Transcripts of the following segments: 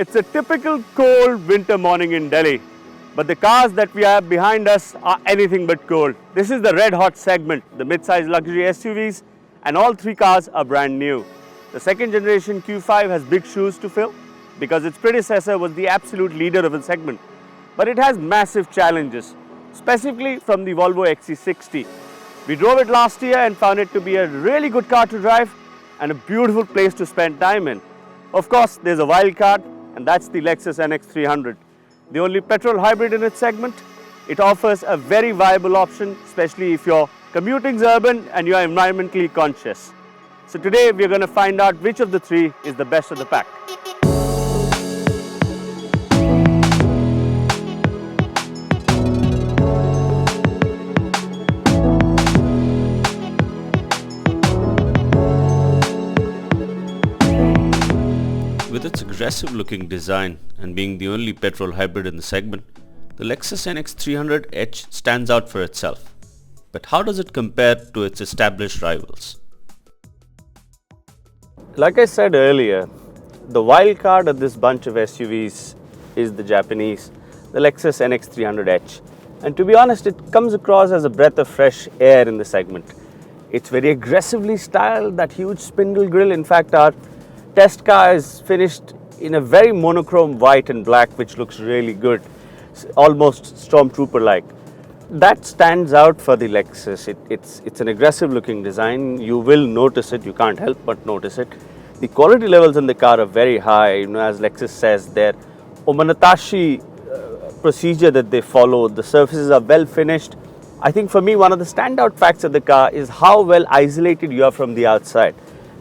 It's a typical cold winter morning in Delhi, but the cars that we have behind us are anything but cold. This is the red hot segment, the mid-sized luxury SUVs, and all three cars are brand new. The second generation Q5 has big shoes to fill because its predecessor was the absolute leader of the segment. But it has massive challenges, specifically from the Volvo XC60. We drove it last year and found it to be a really good car to drive and a beautiful place to spend time in. Of course, there's a wild card, and that's the Lexus NX300. The only petrol hybrid in its segment, it offers a very viable option, especially if your commuting is urban and you are environmentally conscious. So today we are going to find out which of the three is the best of the pack. With its aggressive-looking design and being the only petrol hybrid in the segment, the Lexus NX300H stands out for itself. But how does it compare to its established rivals? Like I said earlier, the wild card of this bunch of SUVs is the Japanese, the Lexus NX300H. And to be honest, it comes across as a breath of fresh air in the segment. It's very aggressively styled, that huge spindle grille. In fact, our test car is finished in a very monochrome white and black, which looks really good, almost Stormtrooper-like. That stands out for the Lexus. It's an aggressive looking design. You will notice it, you can't help but notice it. The quality levels in the car are very high. As Lexus says, their Omanatashi procedure that they follow, the surfaces are well finished. I think for me, one of the standout facts of the car is how well isolated you are from the outside.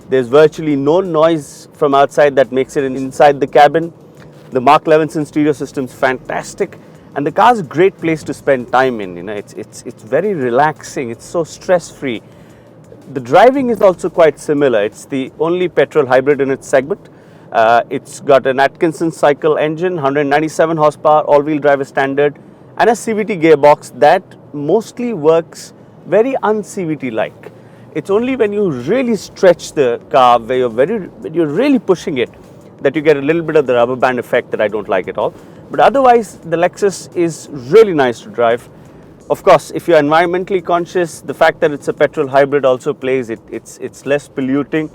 There's virtually no noise from outside that makes it inside the cabin. The Mark Levinson stereo system is fantastic, and the car's a great place to spend time in. It's very relaxing. It's so stress-free. The driving is also quite similar. It's the only petrol hybrid in its segment. It's got an Atkinson cycle engine, 197 horsepower, all-wheel drive standard, and a CVT gearbox that mostly works very un-CVT-like. It's only when you really stretch the car, where you're really pushing it, that you get a little bit of the rubber band effect that I don't like at all. But otherwise, the Lexus is really nice to drive. Of course, if you're environmentally conscious, the fact that it's a petrol hybrid also plays. It's less polluting.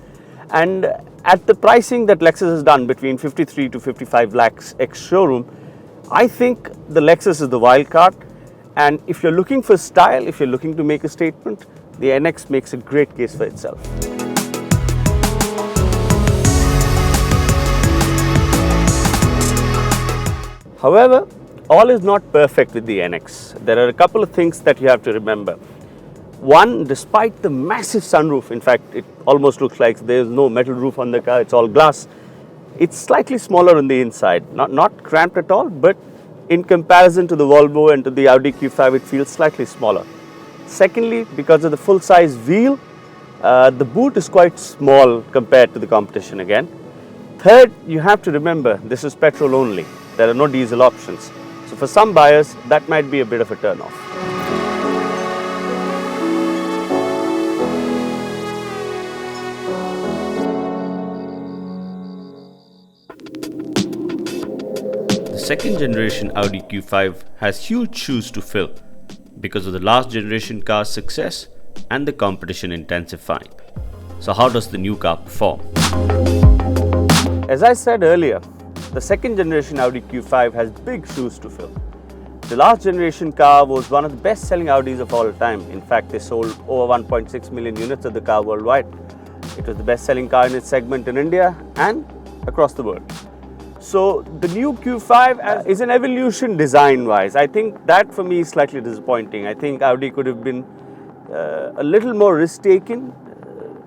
And at the pricing that Lexus has done, between 53 to 55 lakhs ex-showroom, I think the Lexus is the wild card. And if you're looking for style, if you're looking to make a statement, the NX makes a great case for itself. However, all is not perfect with the NX. There are a couple of things that you have to remember. One, despite the massive sunroof, in fact, it almost looks like there's no metal roof on the car, it's all glass. It's slightly smaller on the inside, not cramped at all, but in comparison to the Volvo and to the Audi Q5, it feels slightly smaller. Secondly, because of the full-size wheel, the boot is quite small compared to the competition again. Third, you have to remember, this is petrol only. There are no diesel options. So for some buyers, that might be a bit of a turn-off. The second generation Audi Q5 has huge shoes to fill because of the last generation car's success and the competition intensifying. So how does the new car perform? As I said earlier, the second generation Audi Q5 has big shoes to fill. The last generation car was one of the best selling Audis of all time. In fact, they sold over 1.6 million units of the car worldwide. It was the best selling car in its segment in India and across the world. So the new Q5 is an evolution design-wise. I think that for me is slightly disappointing. I think Audi could have been a little more risk-taking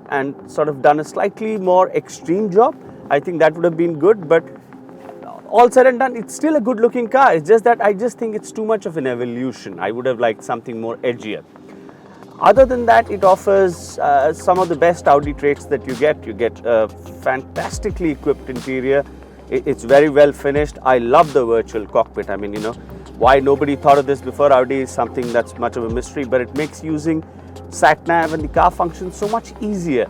and sort of done a slightly more extreme job. I think that would have been good, but all said and done, it's still a good-looking car. It's just that I just think it's too much of an evolution. I would have liked something more edgier. Other than that, it offers some of the best Audi traits that you get. You get a fantastically equipped interior. It's very well finished. I love the virtual cockpit. I mean, why nobody thought of this before Audi is something that's much of a mystery, but it makes using sat-nav and the car function so much easier.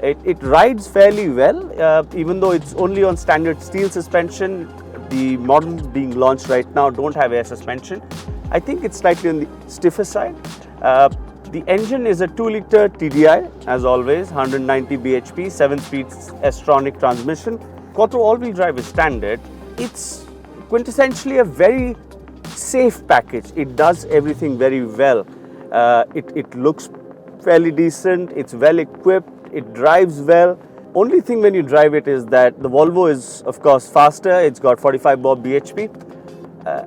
It rides fairly well, even though it's only on standard steel suspension. The models being launched right now don't have air suspension. I think it's slightly on the stiffer side. The engine is a 2-liter TDI, as always, 190 bhp, 7-speed S-tronic transmission. Quattro all-wheel drive is standard. It's quintessentially a very safe package. It does everything very well. It looks fairly decent, it's well equipped, it drives well. Only thing when you drive it is that the Volvo is of course faster, it's got 45 more bhp.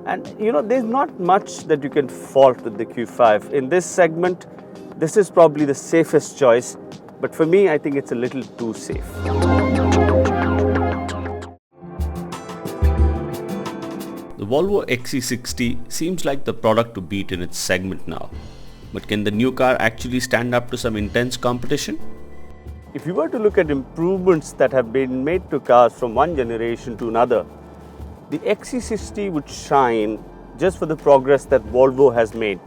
And you know, there's not much that you can fault with the Q5. In this segment, this is probably the safest choice, but for me, I think it's a little too safe. The Volvo XC60 seems like the product to beat in its segment now. But can the new car actually stand up to some intense competition? If you were to look at improvements that have been made to cars from one generation to another, the XC60 would shine just for the progress that Volvo has made.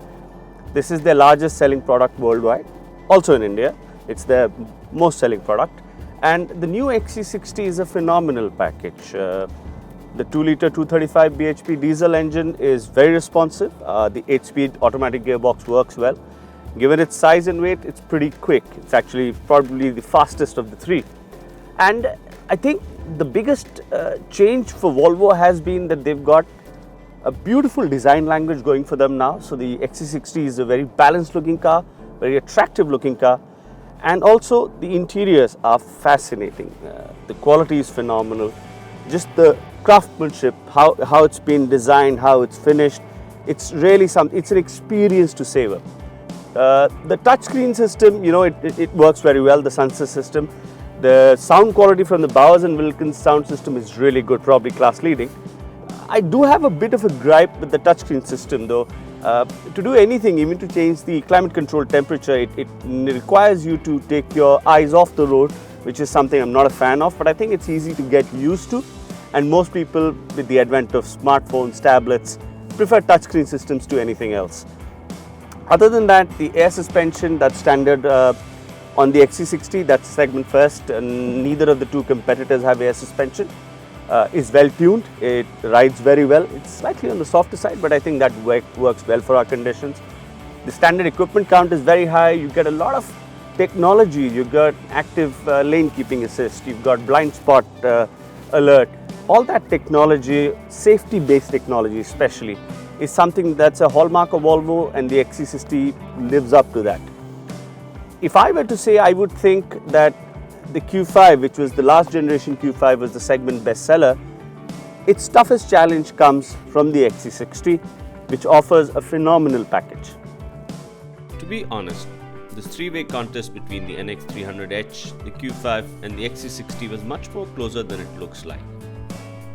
This is their largest selling product worldwide, also in India. It's their most selling product. And the new XC60 is a phenomenal package. The 2-liter 235 bhp diesel engine is very responsive. The 8-speed automatic gearbox works well. Given its size and weight, it's pretty quick. It's actually probably the fastest of the three. And I think the biggest change for Volvo has been that they've got a beautiful design language going for them now. So the XC60 is a very balanced looking car, very attractive looking car. And also the interiors are fascinating. The quality is phenomenal. Just the craftsmanship, how it's been designed, how it's finished, it's really it's an experience to savor. The touchscreen system, you know, it works very well, the Sunset system. The sound quality from the Bowers & Wilkins sound system is really good, probably class leading. I do have a bit of a gripe with the touchscreen system though. To do anything, even to change the climate control temperature, it requires you to take your eyes off the road, which is something I'm not a fan of, but I think it's easy to get used to. And most people, with the advent of smartphones, tablets, prefer touchscreen systems to anything else. Other than that, the air suspension that's standard on the XC60, that's segment first, and neither of the two competitors have air suspension. Is well tuned, it rides very well. It's slightly on the softer side, but I think that works well for our conditions. The standard equipment count is very high. You get a lot of technology. You've got active lane keeping assist, you've got blind spot alert. All that technology, safety-based technology especially, is something that's a hallmark of Volvo, and the XC60 lives up to that. If I were to say, I would think that the Q5, which was the last generation Q5, was the segment bestseller. Its toughest challenge comes from the XC60, which offers a phenomenal package. To be honest, this three-way contest between the NX300H, the Q5 and the XC60 was much more closer than it looks like.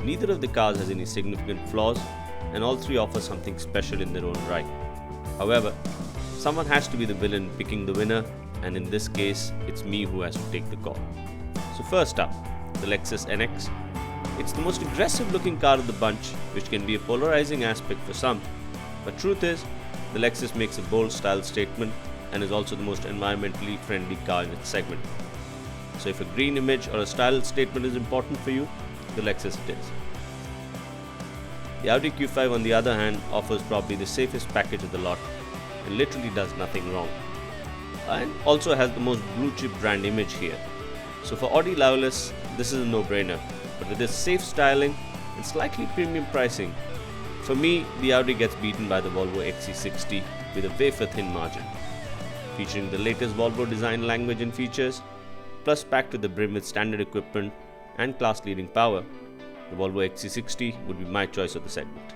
Neither of the cars has any significant flaws, and all three offer something special in their own right. However, someone has to be the villain picking the winner, and in this case, it's me who has to take the call. So first up, the Lexus NX. It's the most aggressive looking car of the bunch, which can be a polarizing aspect for some, but truth is, the Lexus makes a bold style statement and is also the most environmentally friendly car in its segment. So if a green image or a style statement is important for you, the Lexus it is. The Audi Q5 on the other hand offers probably the safest package of the lot and literally does nothing wrong. And also has the most blue chip brand image here. So for Audi lovers, this is a no-brainer, but with this safe styling and slightly premium pricing, for me the Audi gets beaten by the Volvo XC60 with a wafer thin margin. Featuring the latest Volvo design language and features, plus packed to the brim with standard equipment and class-leading power, the Volvo XC60 would be my choice of the segment.